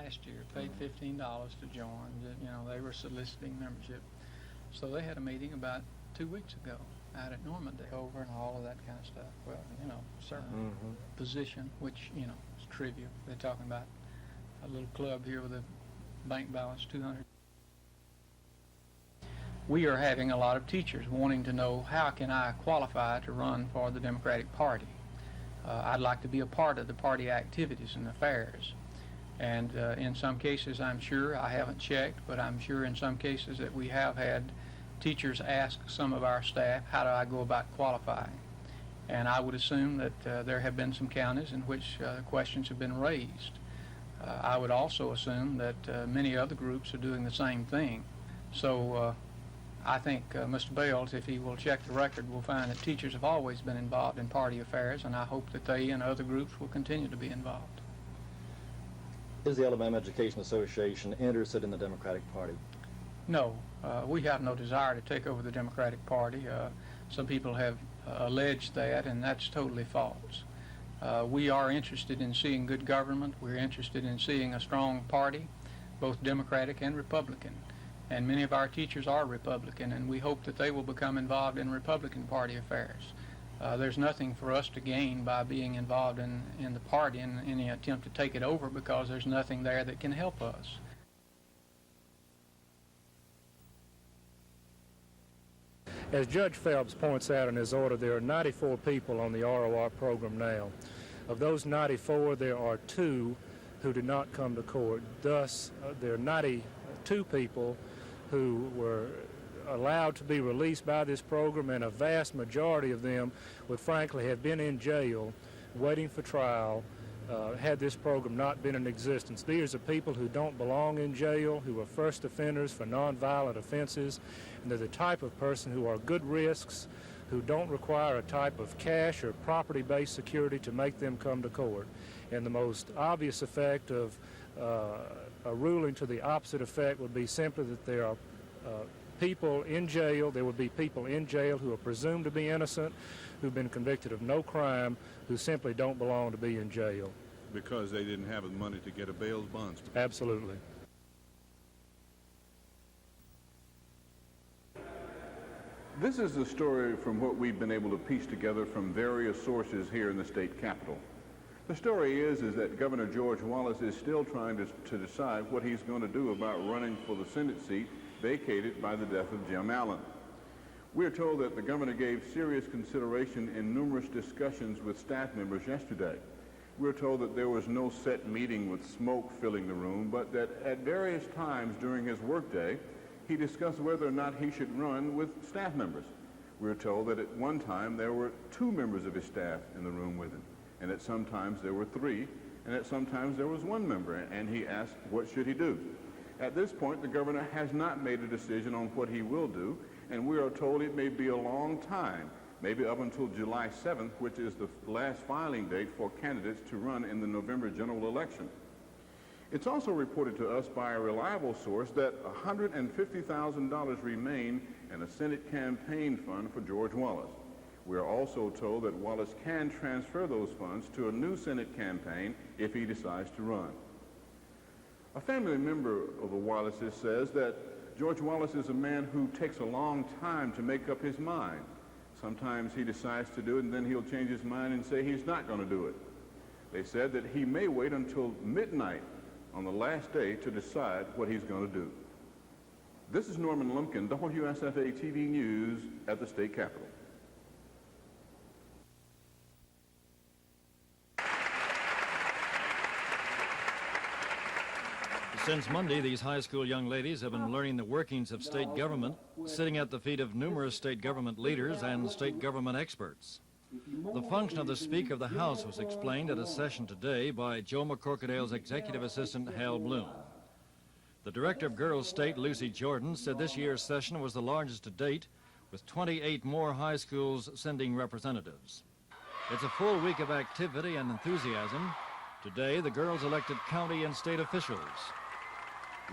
last year, paid $15 to join. You know, they were soliciting membership. So they had a meeting about 2 weeks ago out at Normandy over and all of that kind of stuff. Well, you know, certain position, which, you know, is trivial. They're talking about a little club here with a bank balance 200. We are having a lot of teachers wanting to know, how can I qualify to run for the Democratic Party? I'd like to be a part of the party activities and affairs. And in some cases, I'm sure, I haven't checked, but I'm sure in some cases that we have had teachers ask some of our staff, how do I go about qualifying? And I would assume that there have been some counties in which questions have been raised. I would also assume that many other groups are doing the same thing. So I think Mr. Bales, if he will check the record, will find that teachers have always been involved in party affairs, and I hope that they and other groups will continue to be involved. Is the Alabama Education Association interested in the Democratic Party? No, we have no desire to take over the Democratic Party. Some people have alleged that, and that's totally false. We are interested in seeing good government. We're interested in seeing a strong party, both Democratic and Republican. And many of our teachers are Republican, and we hope that they will become involved in Republican Party affairs. There's nothing for us to gain by being involved in the party in any attempt to take it over, because there's nothing there that can help us. As Judge Phelps points out in his order, there are 94 people on the ROR program now. Of those 94, there are 2 who did not come to court. Thus, there are 92 people who were allowed to be released by this program, and a vast majority of them would frankly have been in jail waiting for trial had this program not been in existence. These are people who don't belong in jail, who are first offenders for nonviolent offenses, and they're the type of person who are good risks, who don't require a type of cash or property-based security to make them come to court. And the most obvious effect of a ruling to the opposite effect would be simply that there are people in jail, there would be people in jail who are presumed to be innocent, who've been convicted of no crime, who simply don't belong to be in jail. Because they didn't have the money to get a bail bond. Absolutely. This is the story from what we've been able to piece together from various sources here in the state capitol. The story is that Governor George Wallace is still trying to decide what he's going to do about running for the Senate seat vacated by the death of Jim Allen. We're told that the governor gave serious consideration in numerous discussions with staff members yesterday. We're told that there was no set meeting with smoke filling the room, but that at various times during his workday, he discussed whether or not he should run with staff members. We're told that at one time there were 2 members of his staff in the room with him, and at some times there were 3, and at some times there was 1 member, and he asked what should he do. At this point, the governor has not made a decision on what he will do, and we are told it may be a long time, maybe up until July 7th, which is the last filing date for candidates to run in the November general election. It's also reported to us by a reliable source that $150,000 remain in a Senate campaign fund for George Wallace. We are also told that Wallace can transfer those funds to a new Senate campaign if he decides to run. A family member of the Wallaces says that George Wallace is a man who takes a long time to make up his mind. Sometimes he decides to do it, and then he'll change his mind and say he's not going to do it. They said that he may wait until midnight on the last day to decide what he's going to do. This is Norman Lumpkin, WSFA TV News at the state capitol. Since Monday, these high school young ladies have been learning the workings of state government, sitting at the feet of numerous state government leaders and state government experts. The function of the Speaker of the House was explained at a session today by Joe McCorkadale's executive assistant, Hal Bloom. The Director of Girls State, Lucy Jordan, said this year's session was the largest to date, with 28 more high schools sending representatives. It's a full week of activity and enthusiasm. Today, the girls elected county and state officials.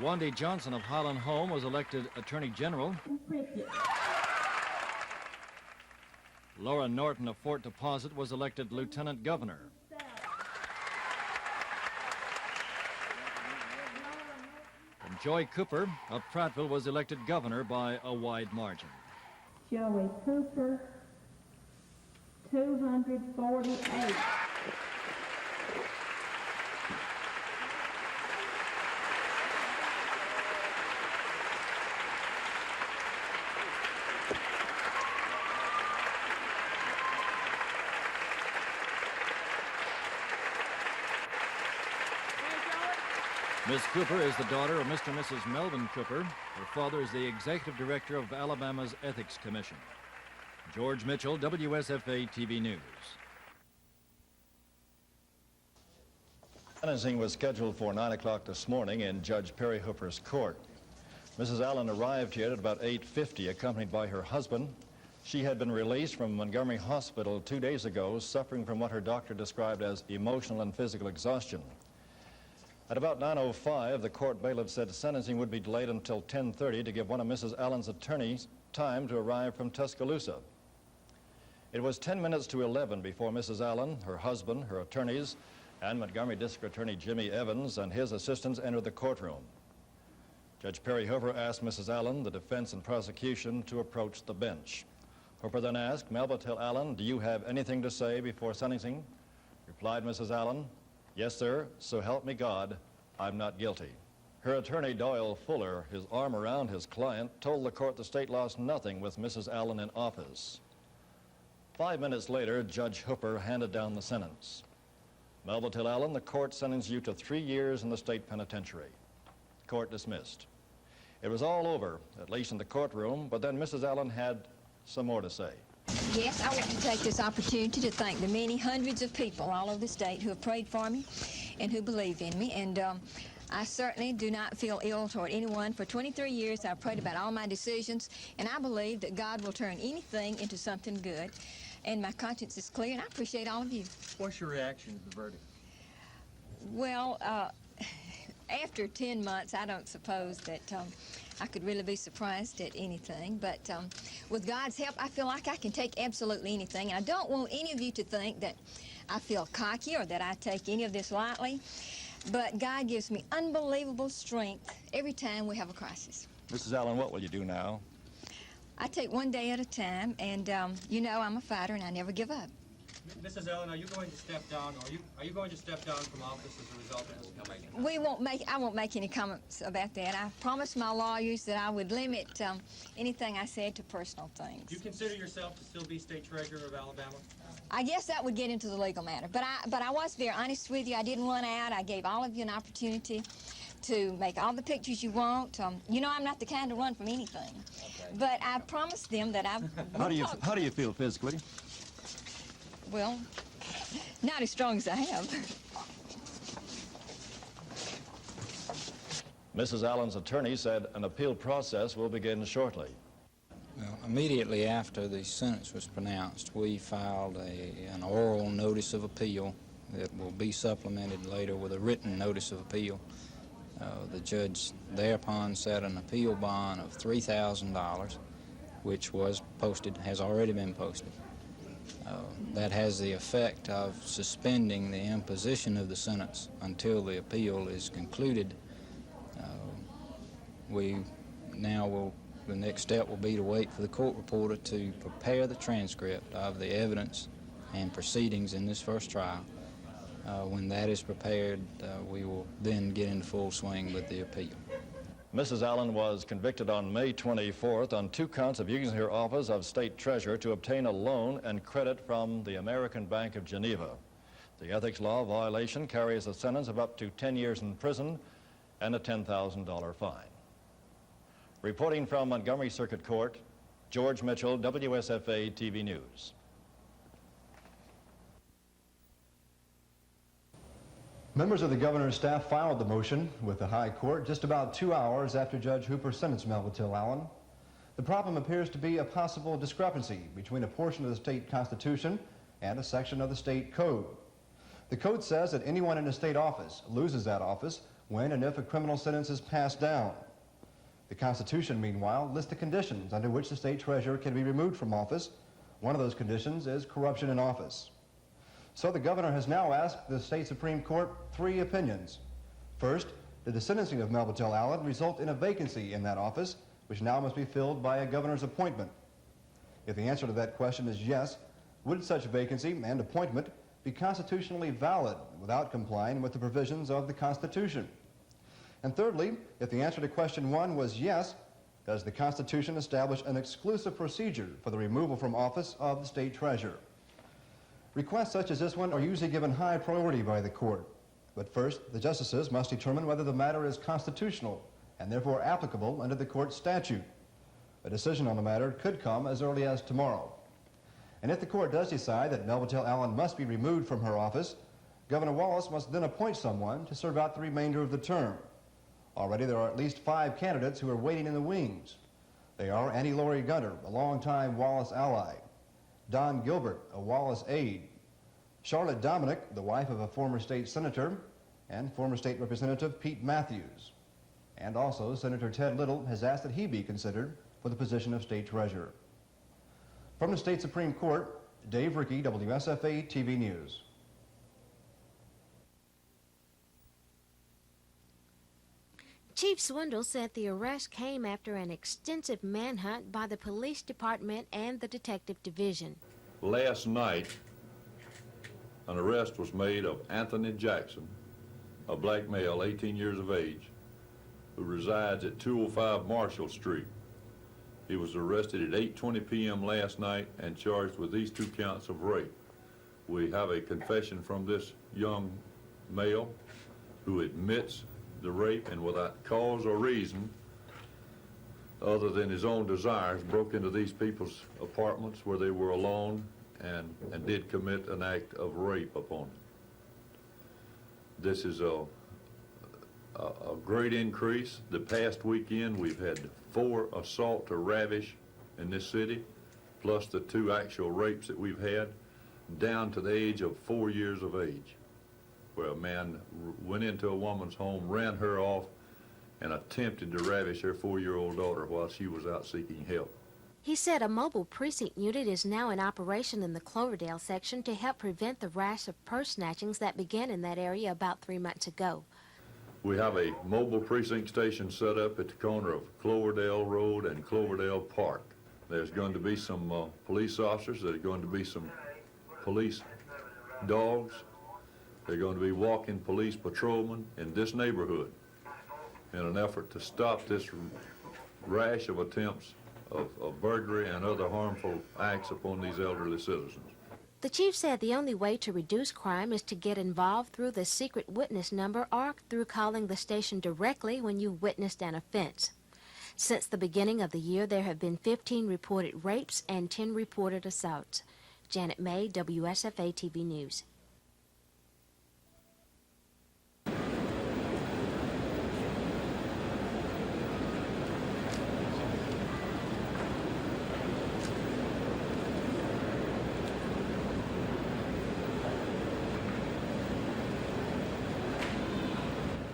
Wandy Johnson of Highland Home was elected Attorney General. Laura Norton of Fort Deposit was elected Lieutenant Governor. Joy Cooper of Prattville was elected governor by a wide margin. Joey Cooper, 248. Miss Cooper is the daughter of Mr. and Mrs. Melvin Cooper. Her father is the executive director of Alabama's Ethics Commission. George Mitchell, WSFA TV News. Sentencing was scheduled for 9 o'clock this morning in Judge Perry Hooper's court. Mrs. Allen arrived here at about 8:50, accompanied by her husband. She had been released from Montgomery Hospital 2 days ago, suffering from what her doctor described as emotional and physical exhaustion. At about 9:05, the court bailiff said sentencing would be delayed until 10:30 to give one of Mrs. Allen's attorneys time to arrive from Tuscaloosa. It was 10 minutes to 11 before Mrs. Allen, her husband, her attorneys, and Montgomery District Attorney Jimmy Evans and his assistants entered the courtroom. Judge Perry Hooper asked Mrs. Allen, the defense and prosecution, to approach the bench. Hooper then asked, "Melba Allen, do you have anything to say before sentencing?" Replied Mrs. Allen, "Yes, sir, so help me God, I'm not guilty." Her attorney, Doyle Fuller, his arm around his client, told the court the state lost nothing with Mrs. Allen in office. 5 minutes later, Judge Hooper handed down the sentence. Melba Allen, the court sentenced you to 3 years in the state penitentiary. Court dismissed. It was all over, at least in the courtroom, but then Mrs. Allen had some more to say. Yes, I want to take this opportunity to thank the many hundreds of people all over the state who have prayed for me and who believe in me. And I certainly do not feel ill toward anyone. For 23 years, I've prayed about all my decisions, and I believe that God will turn anything into something good. And my conscience is clear, and I appreciate all of you. What's your reaction to the verdict? Well, after 10 months, I don't suppose that I could really be surprised at anything, but with God's help, I feel like I can take absolutely anything. And I don't want any of you to think that I feel cocky or that I take any of this lightly, but God gives me unbelievable strength every time we have a crisis. Mrs. Allen, what will you do now? I take one day at a time, and you know I'm a fighter and I never give up. Mrs. Allen, are you going to step down? Are you going to step down from office as a result of this? I won't make any comments about that. I promised my lawyers that I would limit anything I said to personal things. Do you consider yourself to still be state treasurer of Alabama? I guess that would get into the legal matter, but I was very honest with you. I didn't run out. I gave all of you an opportunity to make all the pictures you want. You know I'm not the kind to run from anything, but I promised them that I would How do you feel physically? Well, not as strong as I have. Mrs. Allen's attorney said an appeal process will begin shortly. Well, immediately after the sentence was pronounced, we filed an oral notice of appeal that will be supplemented later with a written notice of appeal. The judge thereupon set an appeal bond of $3,000, which was posted, has already been posted. That has the effect of suspending the imposition of the sentence until the appeal is concluded. The next step will be to wait for the court reporter to prepare the transcript of the evidence and proceedings in this first trial. When that is prepared, we will then get into full swing with the appeal. Mrs. Allen was convicted on May 24th on 2 counts of using her office of state treasurer to obtain a loan and credit from the American Bank of Geneva. The ethics law violation carries a sentence of up to 10 years in prison and a $10,000 fine. Reporting from Montgomery Circuit Court, George Mitchell, WSFA TV News. Members of the governor's staff filed the motion with the High Court just about 2 hours after Judge Hooper sentenced Melba Allen. The problem appears to be a possible discrepancy between a portion of the state constitution and a section of the state code. The code says that anyone in a state office loses that office when and if a criminal sentence is passed down. The Constitution, meanwhile, lists the conditions under which the state treasurer can be removed from office. One of those conditions is corruption in office. So the governor has now asked the state Supreme Court 3 opinions. First, Did the sentencing of Melville Allen result in a vacancy in that office, which now must be filled by a governor's appointment? If the answer to that question is yes, would such vacancy and appointment be constitutionally valid without complying with the provisions of the Constitution? And thirdly, if the answer to question 1 was yes, does the Constitution establish an exclusive procedure for the removal from office of the state treasurer? Requests such as this one are usually given high priority by the court. But first, the justices must determine whether the matter is constitutional and therefore applicable under the court statute. A decision on the matter could come as early as tomorrow. And if the court does decide that Melville Allen must be removed from her office, Governor Wallace must then appoint someone to serve out the remainder of the term. Already there are at least 5 candidates who are waiting in the wings. They are Annie Laurie Gunter, a longtime Wallace ally; Don Gilbert, a Wallace aide; Charlotte Dominic, the wife of a former state senator; and former state representative Pete Matthews. And also, Senator Ted Little has asked that he be considered for the position of state treasurer. From the state Supreme Court, Dave Rickey, WSFA TV News. Chief Swindle said the arrest came after an extensive manhunt by the police department and the detective division. Last night, an arrest was made of Anthony Jackson, a black male, 18 years of age, who resides at 205 Marshall Street. He was arrested at 8:20 p.m. last night and charged with these 2 counts of rape. We have a confession from this young male who admits the rape and without cause or reason other than his own desires broke into these people's apartments where they were alone and did commit an act of rape upon them. This is a great increase. The past weekend we've had 4 assault to ravish in this city, plus the 2 actual rapes that we've had, down to the age of 4 years of age, where a man went into a woman's home, ran her off, and attempted to ravish her 4-year-old daughter while she was out seeking help. He said a mobile precinct unit is now in operation in the Cloverdale section to help prevent the rash of purse snatchings that began in that area about 3 months ago. We have a mobile precinct station set up at the corner of Cloverdale Road and Cloverdale Park. There's going to be some police officers. There's going to be some police dogs. They're going to be walking police patrolmen in this neighborhood in an effort to stop this rash of attempts of burglary and other harmful acts upon these elderly citizens. The chief said the only way to reduce crime is to get involved through the secret witness number or through calling the station directly when you witnessed an offense. Since the beginning of the year, there have been 15 reported rapes and 10 reported assaults. Janet May, WSFA TV News.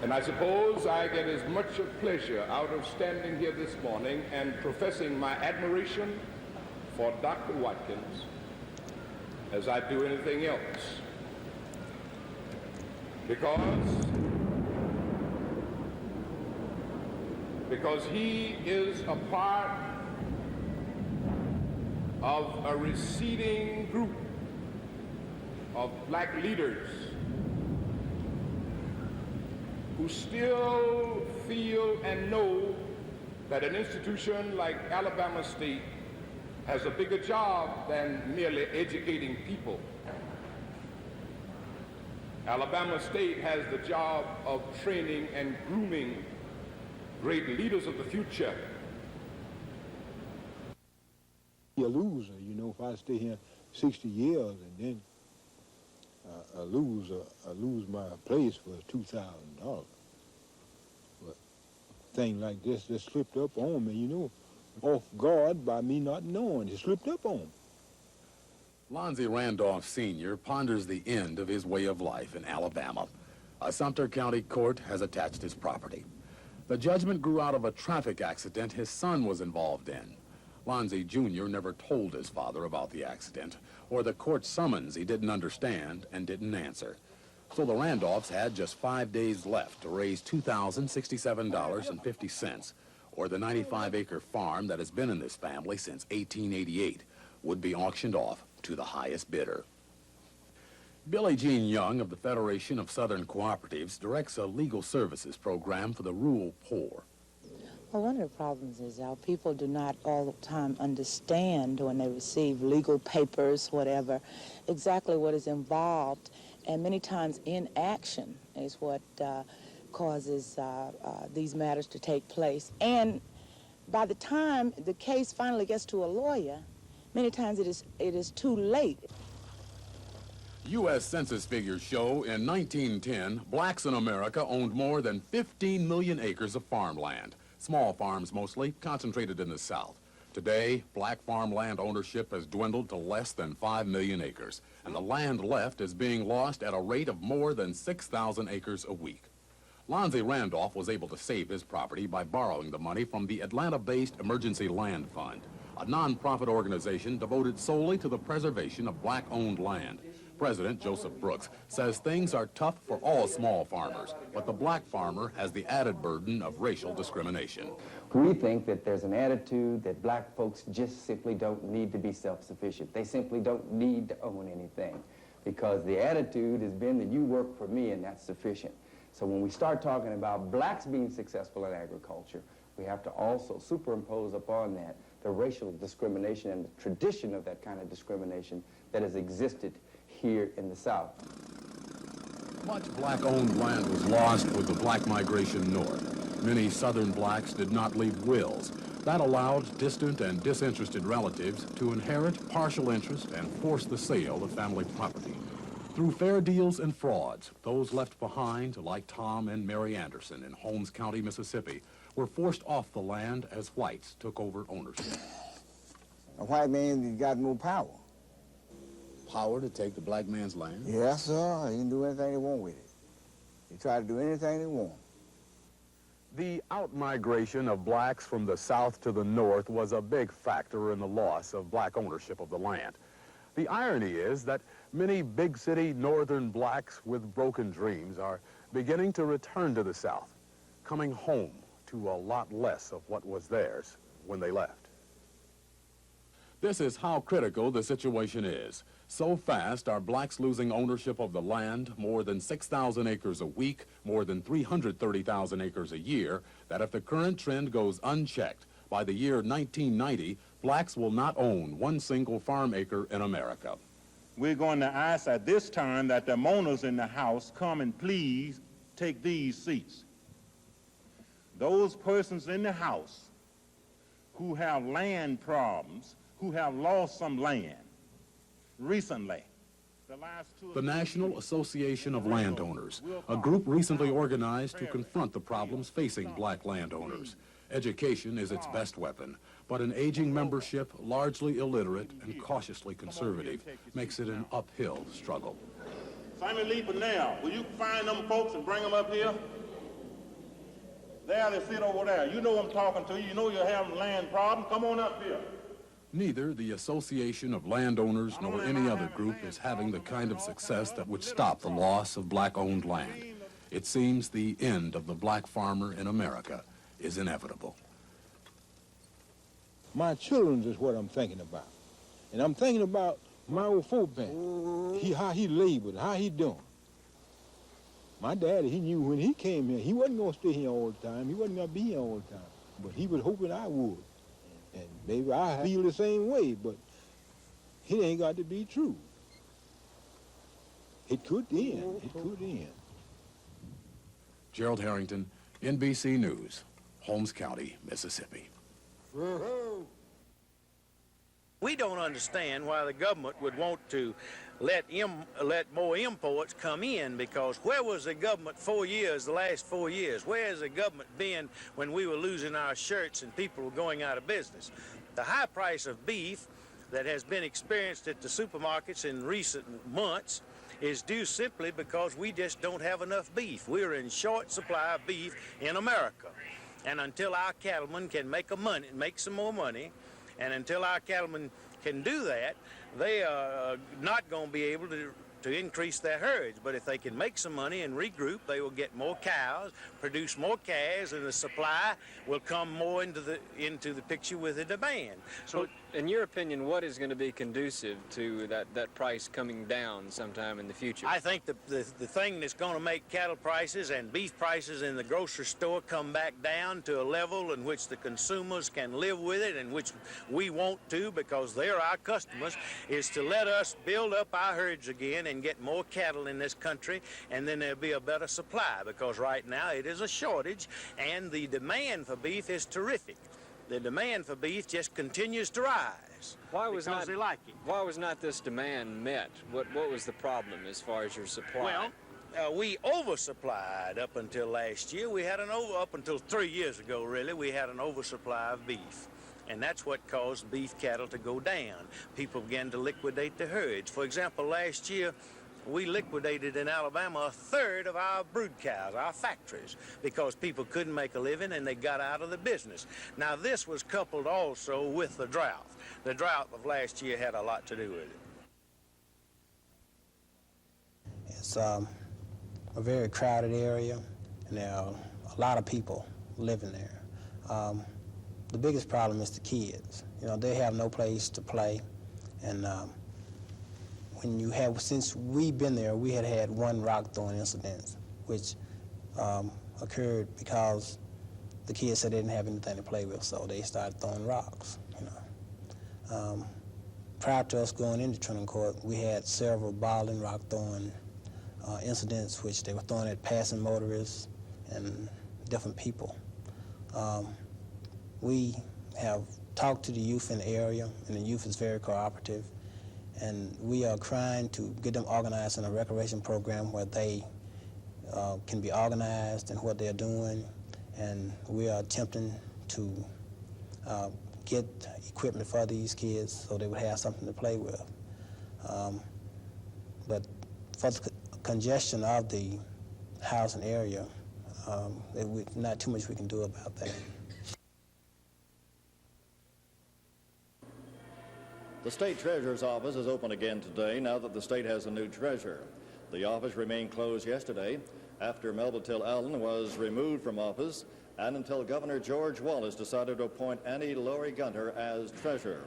And I suppose I get as much of pleasure out of standing here this morning and professing my admiration for Dr. Watkins as I do anything else. Because he is a part of a receding group of black leaders who still feel and know that an institution like Alabama State has a bigger job than merely educating people. Alabama State has the job of training and grooming great leaders of the future. A loser, you know, if I stay here 60 years and then I lose my place for $2,000. But thing like this just slipped up on me, you know, off guard by me not knowing. It slipped up on me. Lonzie Randolph Sr. ponders the end of his way of life in Alabama. A Sumter County court has attached his property. The judgment grew out of a traffic accident his son was involved in. Lonzie Jr. never told his father about the accident or the court summons he didn't understand and didn't answer. So the Randolphs had just 5 days left to raise $2,067.50, or the 95-acre farm that has been in this family since 1888 would be auctioned off to the highest bidder. Billie Jean Young of the Federation of Southern Cooperatives directs a legal services program for the rural poor. Well, one of the problems is our people do not all the time understand when they receive legal papers, whatever, exactly what is involved. And many times inaction is what causes these matters to take place. And by the time the case finally gets to a lawyer, many times it is too late. U.S. Census figures show in 1910, blacks in America owned more than 15 million acres of farmland. Small farms mostly, concentrated in the South. Today, black farmland ownership has dwindled to less than 5 million acres, and the land left is being lost at a rate of more than 6,000 acres a week. Lonzie Randolph was able to save his property by borrowing the money from the Atlanta-based Emergency Land Fund, a nonprofit organization devoted solely to the preservation of black-owned land. President Joseph Brooks says things are tough for all small farmers, but the black farmer has the added burden of racial discrimination. We think that there's an attitude that black folks just simply don't need to be self-sufficient. They simply don't need to own anything, because the attitude has been that you work for me and that's sufficient. So when we start talking about blacks being successful in agriculture, we have to also superimpose upon that the racial discrimination and the tradition of that kind of discrimination that has existed here in the South. Much black-owned land was lost with the black migration north. Many Southern blacks did not leave wills. That allowed distant and disinterested relatives to inherit partial interest and force the sale of family property. Through fair deals and frauds, those left behind, like Tom and Mary Anderson in Holmes County, Mississippi, were forced off the land as whites took over ownership. A white man got more power. Power to take the black man's land? Yes, sir. He can do anything he want with it. He try to do anything he want. The outmigration of blacks from the South to the North was a big factor in the loss of black ownership of the land. The irony is that many big city northern blacks with broken dreams are beginning to return to the South, coming home to a lot less of what was theirs when they left. This is how critical the situation is. So fast are blacks losing ownership of the land, more than 6,000 acres a week, more than 330,000 acres a year, that if the current trend goes unchecked, by the year 1990, blacks will not own one single farm acre in America. We're going to ask at this time that the owners in the House come and please take these seats. Those persons in the House who have land problems, who have lost some land recently. The National Association of Landowners, a group recently organized to confront the problems facing black landowners. Education is its best weapon, but an aging membership, largely illiterate and cautiously conservative, makes it an uphill struggle. Simon Lee Bonnell, will you find them folks and bring them up here? There they sit over there. You know I'm talking to you. You know you're having land problem. Come on up here. Neither the Association of Landowners nor any other group is having the kind of success that would stop the loss of black-owned land. It seems the end of the black farmer in America is inevitable. My children is what I'm thinking about. And I'm thinking about my old folk back. How he labored, how he doing. My daddy, he knew when he came here, he wasn't going to stay here all the time. He wasn't going to be here all the time. But he was hoping I would. And maybe I feel the same way, but it ain't got to be true. It could end. It could end. Gerald Harrington, NBC News, Holmes County, Mississippi. We don't understand why the government would want to let more imports come in, because where was the government 4 years, the last 4 years? Where has the government been when we were losing our shirts and people were going out of business? The high price of beef that has been experienced at the supermarkets in recent months is due simply because we just don't have enough beef. We're in short supply of beef in America. And until our cattlemen can make some more money, and until our cattlemen can do that, they are not going to be able to to increase their herds. But if they can make some money and regroup, they will get more cows, produce more calves, and the supply will come more into the picture with the demand. So, in your opinion, what is going to be conducive to that price coming down sometime in the future? I think the thing that's going to make cattle prices and beef prices in the grocery store come back down to a level in which the consumers can live with it, and which we want to because they're our customers, is to let us build up our herds again and get more cattle in this country, and then there'll be a better supply, because right now it is a shortage and the demand for beef is terrific. The demand for beef just continues to rise. Why was they like it. Why was not this demand met? What was the problem as far as your supply? Well, we oversupplied up until last year. We had up until 3 years ago, really, we had an oversupply of beef. And that's what caused beef cattle to go down. People began to liquidate the herds. For example, last year, we liquidated in Alabama 1/3 of our brood cows, our factories, because people couldn't make a living and they got out of the business. Now, this was coupled also with the drought. The drought of last year had a lot to do with it. It's a very crowded area, and there are a lot of people living there. The biggest problem is the kids. You know, they have no place to play, and since we've been there, we had one rock throwing incident, which occurred because the kids said they didn't have anything to play with, so they started throwing rocks. You know, prior to us going into Trenton Court, we had several ball and rock throwing incidents, which they were throwing at passing motorists and different people. We have talked to the youth in the area, and the youth is very cooperative. And we are trying to get them organized in a recreation program where they can be organized in what they're doing. And we are attempting to get equipment for these kids so they would have something to play with. But for the congestion of the housing area, not too much we can do about that. The state treasurer's office is open again today now that the state has a new treasurer. The office remained closed yesterday after Melville Till Allen was removed from office and until Governor George Wallace decided to appoint Annie Laurie Gunter as treasurer.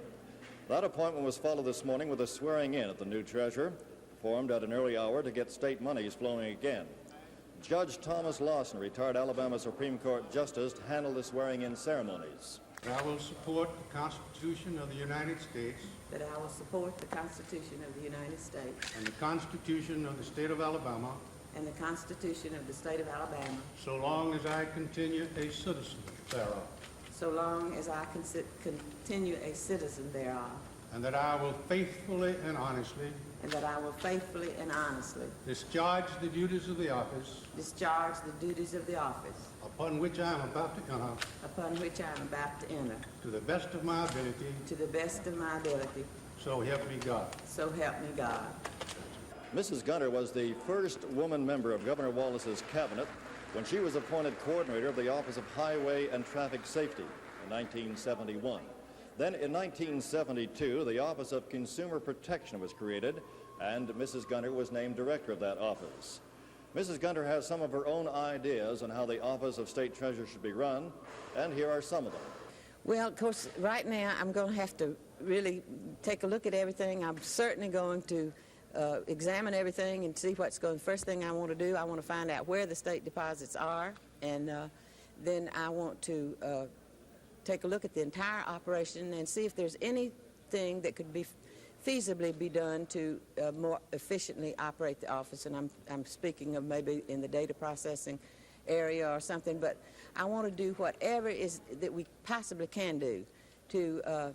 That appointment was followed this morning with a swearing in at the new treasurer, performed at an early hour to get state monies flowing again. Judge Thomas Lawson, retired Alabama Supreme Court Justice, handled the swearing-in ceremonies. That I will support the Constitution of the United States. That I will support the Constitution of the United States. And the Constitution of the State of Alabama. And the Constitution of the State of Alabama. So long as I continue a citizen thereof. So long as I continue a citizen thereof. And that I will faithfully and honestly. And that I will faithfully and honestly. Discharge the duties of the office. Discharge the duties of the office. Upon which I am about to enter. Upon which I am about to enter. To the best of my ability. To the best of my ability. So help me God. So help me God. Mrs. Gunter was the first woman member of Governor Wallace's cabinet when she was appointed coordinator of the Office of Highway and Traffic Safety in 1971. Then in 1972, the Office of Consumer Protection was created, and Mrs. Gunter was named director of that office. Mrs. Gunter has some of her own ideas on how the Office of State Treasurer should be run, and here are some of them. Well, of course, right now I'm going to have to really take a look at everything. I'm certainly going to examine everything and see what's going. First thing I want to do, I want to find out where the state deposits are, and then I want to take a look at the entire operation and see if there's anything that could be feasibly be done to more efficiently operate the office. And I'm speaking of maybe in the data processing area or something, but I want to do whatever is that we possibly can do to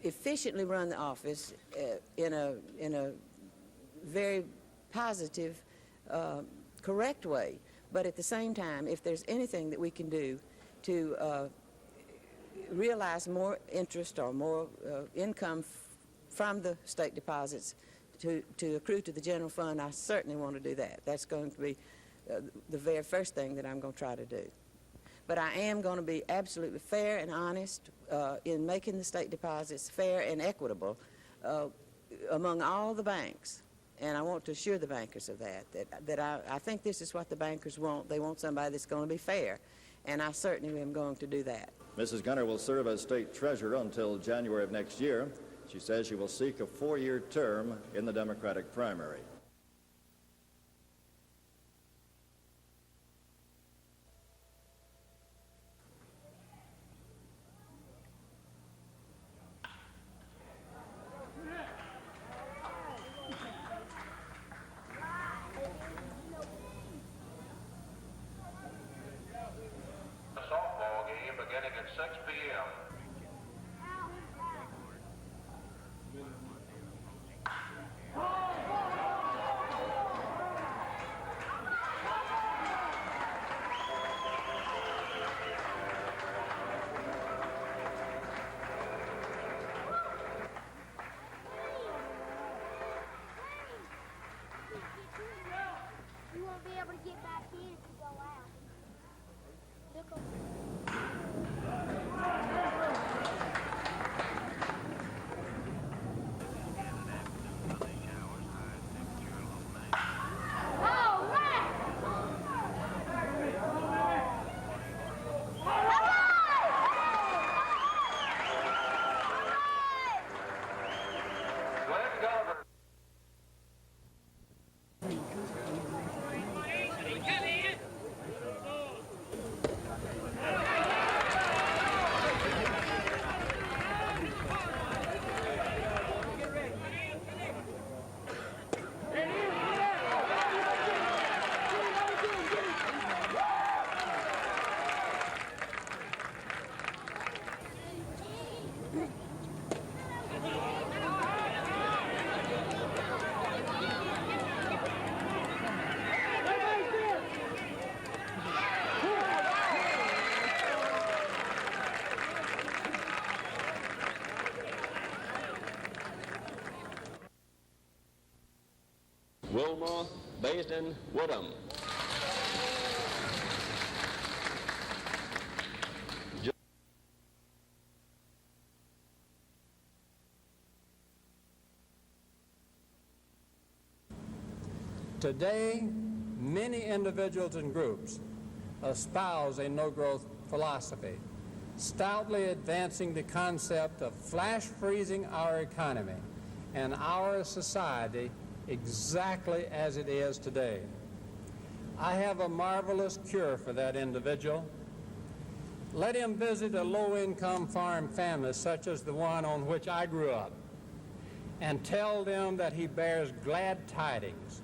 efficiently run the office in a very positive, correct way. But at the same time, if there's anything that we can do to realize more interest or more income from the state deposits to accrue to the general fund, I certainly want to do that. That's going to be the very first thing that I'm going to try to do. But I am going to be absolutely fair and honest in making the state deposits fair and equitable among all the banks And I want to assure the bankers of that I think this is what the bankers want. They want somebody that's going to be fair, and I certainly am going to do that. Mrs. Gunner will serve as state treasurer until January of next year. She says she will seek a 4-year term in the Democratic primary. Softball game beginning at 6 p.m. You won't be able to get back in if you go out. Look over. Wilma Basin Woodham. Today, many individuals and groups espouse a no-growth philosophy, stoutly advancing the concept of flash freezing our economy and our society exactly as it is today. I have a marvelous cure for that individual. Let him visit a low-income farm family such as the one on which I grew up and tell them that he bears glad tidings,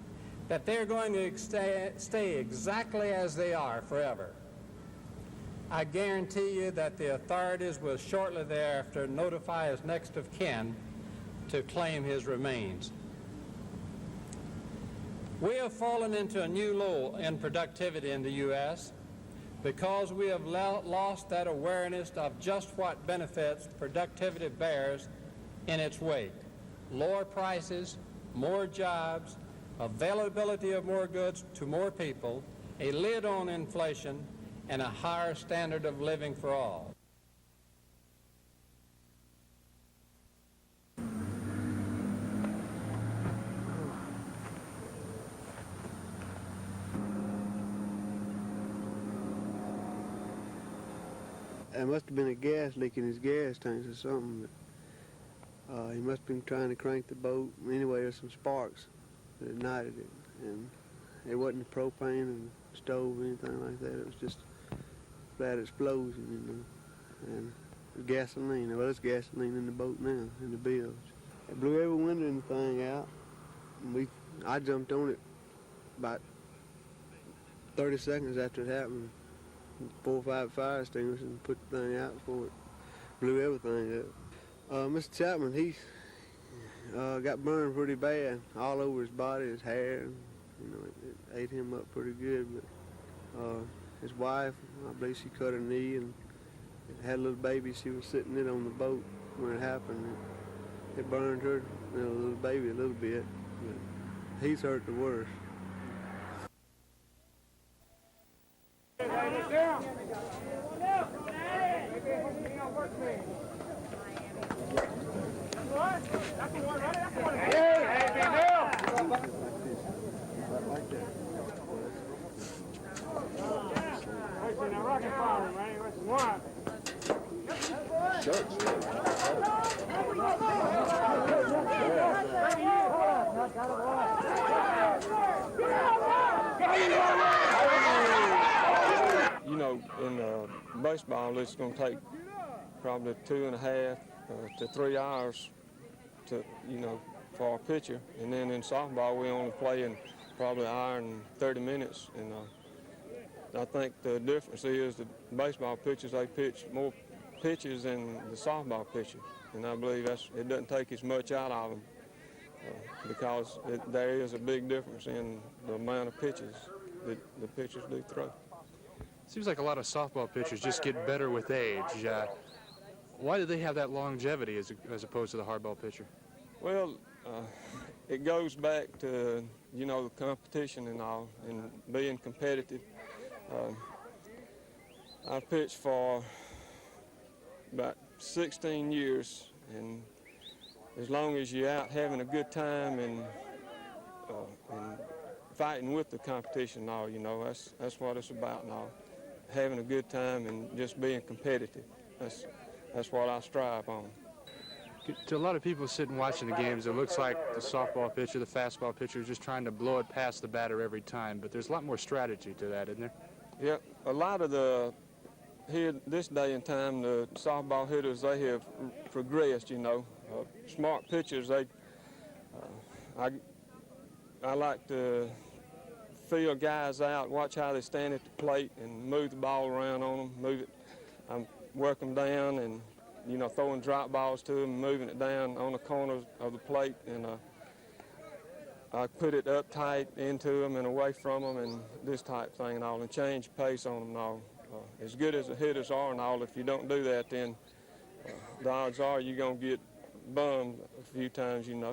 that they're going to stay exactly as they are forever. I guarantee you that the authorities will shortly thereafter notify his next of kin to claim his remains. We have fallen into a new low in productivity in the U.S. because we have lost that awareness of just what benefits productivity bears in its wake. Lower prices, more jobs, availability of more goods to more people, a lid on inflation, and a higher standard of living for all. There must have been a gas leak in his gas tanks or something. He must have been trying to crank the boat. Anyway, there's some sparks that ignited it. And it wasn't propane and stove or anything like that. It was just a flat explosion, you know. And gasoline. Well, there's gasoline in the boat now, in the bilge. It blew every window in the thing out. And I jumped on it about 30 seconds after it happened. 4 or 5 fire extinguishers and put the thing out before it blew everything up. Mr. Chapman, he got burned pretty bad all over his body, his hair. You know, it ate him up pretty good. But his wife, I believe she cut her knee and had a little baby. She was sitting it on the boat when it happened. It burned her, you know, little baby a little bit. But he's hurt the worst. Hey, You know, in baseball, it's going to take probably 2.5 to 3 hours to, for a pitcher. And then in softball, we only play in probably an hour and 30 minutes. And I think the difference is the baseball pitchers, they pitch more pitches than the softball pitchers. And I believe it doesn't take as much out of them because there is a big difference in the amount of pitches that the pitchers do throw. Seems like a lot of softball pitchers just get better with age. Why do they have that longevity as opposed to the hardball pitcher? Well, it goes back to, the competition and all, and being competitive. I've pitched for about 16 years, and as long as you're out having a good time and fighting with the competition and all, that's what it's about now. Having a good time and just being competitive. That's what I strive on. To a lot of people sitting watching the games, it looks like the softball pitcher, the fastball pitcher is just trying to blow it past the batter every time, but there's a lot more strategy to that, isn't there? Yeah, a lot of this day and time, the softball hitters, they have progressed, smart pitchers, I like to feel guys out, watch how they stand at the plate and move the ball around on them, move it, work them down and, throwing drop balls to them, moving it down on the corners of the plate, and I put it up tight into them and away from them and this type thing and all, and change pace on them and all. As good as the hitters are and all, if you don't do that, then the odds are you're going to get bummed a few times, And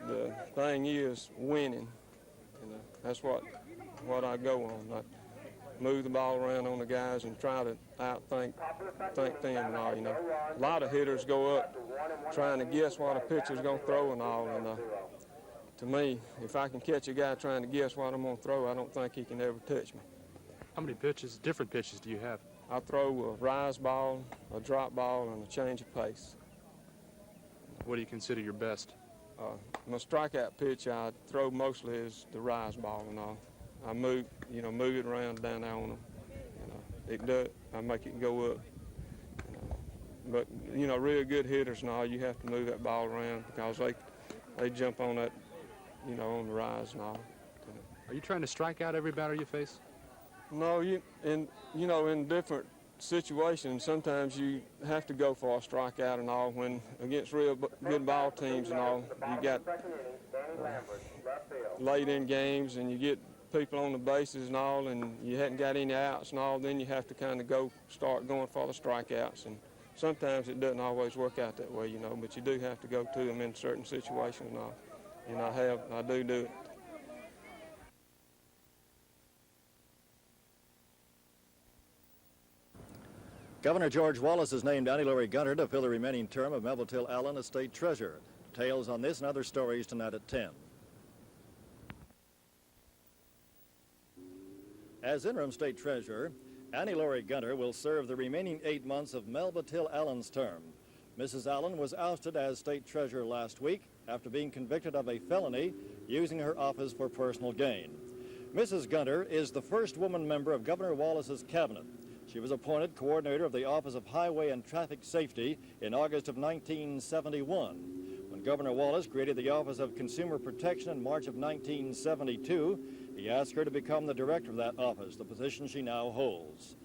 the thing is winning. That's what I go on. I move the ball around on the guys and try to think them and all, A lot of hitters go up trying to guess what a pitcher's going to throw and all. And to me, if I can catch a guy trying to guess what I'm going to throw, I don't think he can ever touch me. How many different pitches do you have? I throw a rise ball, a drop ball, and a change of pace. What do you consider your best? My strikeout pitch I throw mostly is the rise ball and all. I move it around down there on them. I make it go up. But real good hitters and all, you have to move that ball around because they jump on that, on the rise and all. Are you trying to strike out every batter you face? No, in different situations, sometimes you have to go for a strikeout and all. When against real good ball teams and all, you got late in games and you get people on the bases and all, and you hadn't got any outs and all, then you have to kind of start going for the strikeouts. And sometimes it doesn't always work out that way, but you do have to go to them in certain situations and all. And I do it. Governor George Wallace has named Annie Laurie Gunter to fill the remaining term of Melville Till Allen as state treasurer. Details on this and other stories tonight at 10. As interim state treasurer, Annie Laurie Gunter will serve the remaining 8 months of Melville Till Allen's term. Mrs. Allen was ousted as state treasurer last week after being convicted of a felony using her office for personal gain. Mrs. Gunter is the first woman member of Governor Wallace's cabinet. She was appointed coordinator of the Office of Highway and Traffic Safety in August of 1971. When Governor Wallace created the Office of Consumer Protection in March of 1972, he asked her to become the director of that office, the position she now holds.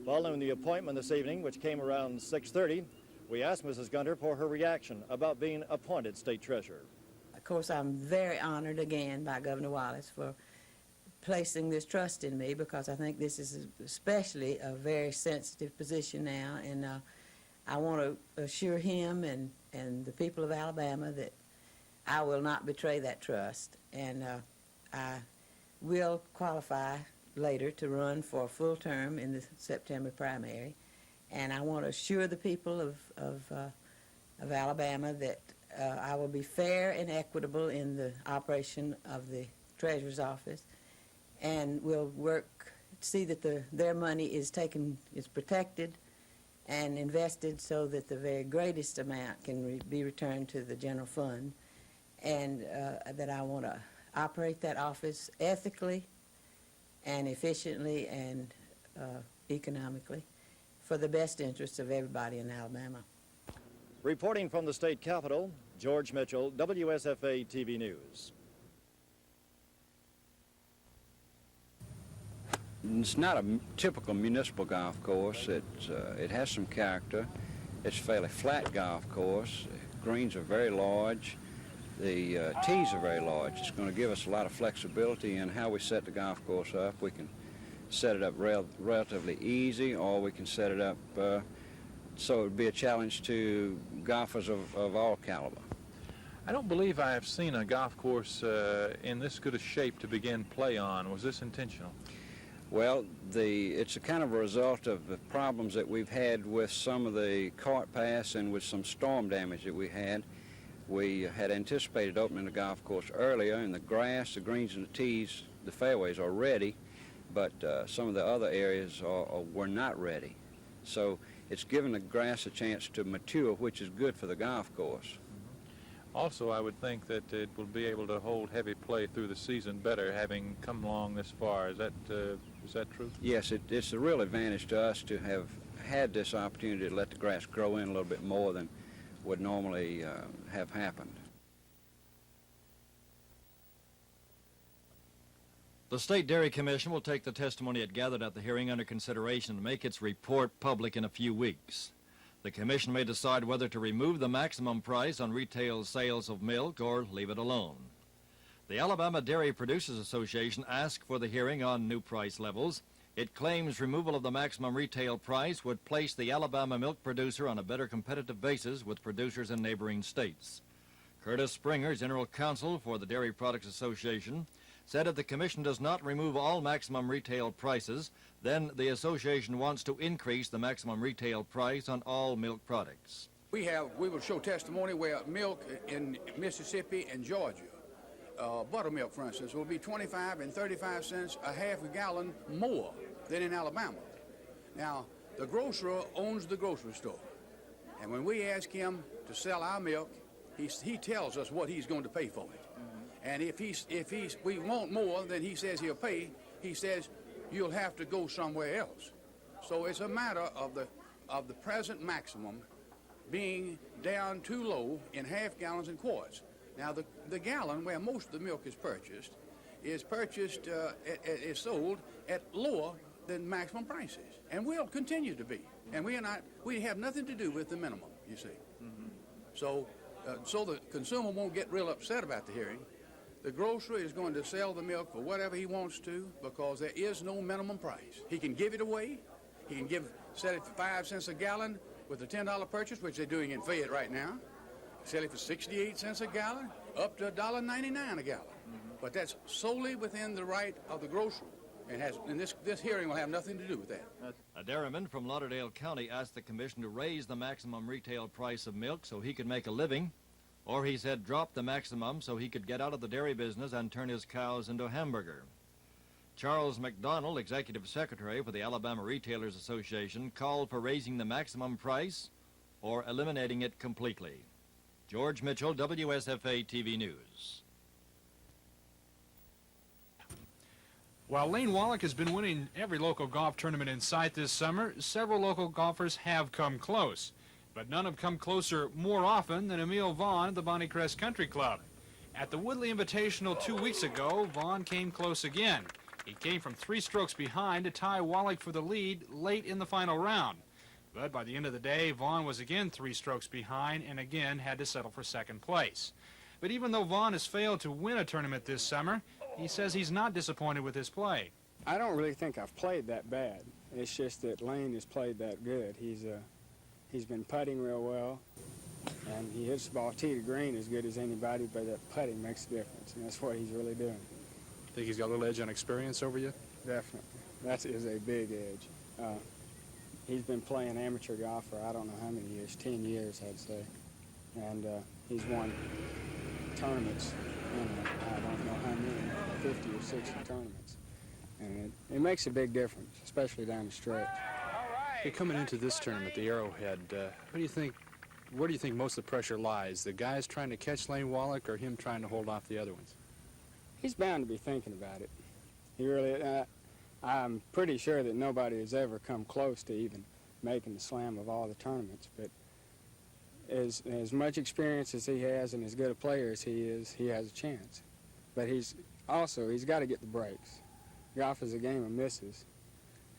Following the appointment this evening, which came around 6:30, we asked Mrs. Gunter for her reaction about being appointed state treasurer. Of course, I'm very honored again by Governor Wallace for placing this trust in me, because I think this is especially a very sensitive position now, and I want to assure him and the people of Alabama that I will not betray that trust, and I will qualify later to run for a full term in the September primary, and I want to assure the people of Alabama that I will be fair and equitable in the operation of the Treasurer's office, and will work to see that their money is protected and invested so that the very greatest amount can be returned to the general fund, and that I want to operate that office ethically and efficiently and economically for the best interests of everybody in Alabama. Reporting from the state capitol, George Mitchell, WSFA TV News. It's not a typical municipal golf course. It has some character. It's a fairly flat golf course. The greens are very large. The tees are very large. It's going to give us a lot of flexibility in how we set the golf course up. We can set it up relatively easy, or we can set it up so it would be a challenge to golfers of all caliber. I don't believe I have seen a golf course in this good a shape to begin play on. Was this intentional? Well, it's a kind of a result of the problems that we've had with some of the cart paths and with some storm damage that we had. We had anticipated opening the golf course earlier, and the grass, the greens, and the tees, the fairways are ready, but some of the other areas were not ready. So it's given the grass a chance to mature, which is good for the golf course. Also, I would think that it will be able to hold heavy play through the season better, having come along this far. Is that true? Yes, it's a real advantage to us to have had this opportunity to let the grass grow in a little bit more than would normally have happened. The State Dairy Commission will take the testimony it gathered at the hearing under consideration and make its report public in a few weeks. The Commission may decide whether to remove the maximum price on retail sales of milk or leave it alone. The Alabama Dairy Producers Association asked for the hearing on new price levels. It claims removal of the maximum retail price would place the Alabama milk producer on a better competitive basis with producers in neighboring states. Curtis Springer, General Counsel for the Dairy Products Association, said if the Commission does not remove all maximum retail prices, then the association wants to increase the maximum retail price on all milk products. We will show testimony where milk in Mississippi and Georgia, buttermilk, for instance, will be 25 and 35 cents a half a gallon more than in Alabama. Now, the grocer owns the grocery store, and when we ask him to sell our milk, he tells us what he's going to pay for it. And if we want more than he says he'll pay, he says you'll have to go somewhere else. So it's a matter of the present maximum being down too low in half gallons and quarts. Now the gallon where most of the milk is sold at lower than maximum prices, and will continue to be. And we have nothing to do with the minimum, you see. So the consumer won't get real upset about the hearing. The grocer is going to sell the milk for whatever he wants to because there is no minimum price. He can give it away. He can sell it for 5 cents a gallon with a $10 purchase, which they're doing in Fayette right now. Sell it for 68 cents a gallon, up to $1.99 a gallon. But that's solely within the right of the grocer. And this hearing will have nothing to do with that. A dairyman from Lauderdale County asked the Commission to raise the maximum retail price of milk so he could make a living, or he said drop the maximum so he could get out of the dairy business and turn his cows into a hamburger. Charles McDonald, Executive Secretary for the Alabama Retailers Association, called for raising the maximum price or eliminating it completely. George Mitchell, WSFA TV News. While Lane Wallach has been winning every local golf tournament in sight this summer, several local golfers have come close. But none have come closer more often than Emil Vaughn at the Bonnycrest Country Club. At the Woodley Invitational 2 weeks ago, Vaughn came close again. He came from 3 strokes behind to tie Wallach for the lead late in the final round. But by the end of the day, Vaughn was again 3 strokes behind and again had to settle for second place. But even though Vaughn has failed to win a tournament this summer, he says he's not disappointed with his play. I don't really think I've played that bad. It's just that Lane has played that good. He's been putting real well, and he hits the ball tee to green as good as anybody, but that putting makes a difference, and that's what he's really doing. Think he's got a little edge on experience over you? Definitely. That is a big edge. He's been playing amateur golf for I don't know how many years, 10 years I'd say, and he's won tournaments, I don't know how many, 50 or 60 tournaments. And it makes a big difference, especially down the stretch. All right. Hey, coming into this tournament, the Arrowhead, where do you think most of the pressure lies? The guys trying to catch Lane Wallach or him trying to hold off the other ones? He's bound to be thinking about it. He really, I'm pretty sure that nobody has ever come close to even making the slam of all the tournaments, but as much experience as he has and as good a player as he is, he has a chance. But he's got to get the breaks. Golf is a game of misses,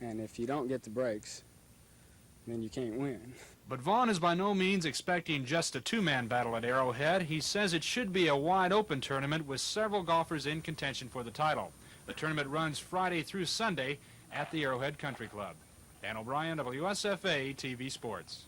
and if you don't get the breaks, then you can't win. But Vaughn is by no means expecting just a two-man battle at Arrowhead. He says it should be a wide-open tournament with several golfers in contention for the title. The tournament runs Friday through Sunday at the Arrowhead Country Club. Dan O'Brien, WSFA TV Sports.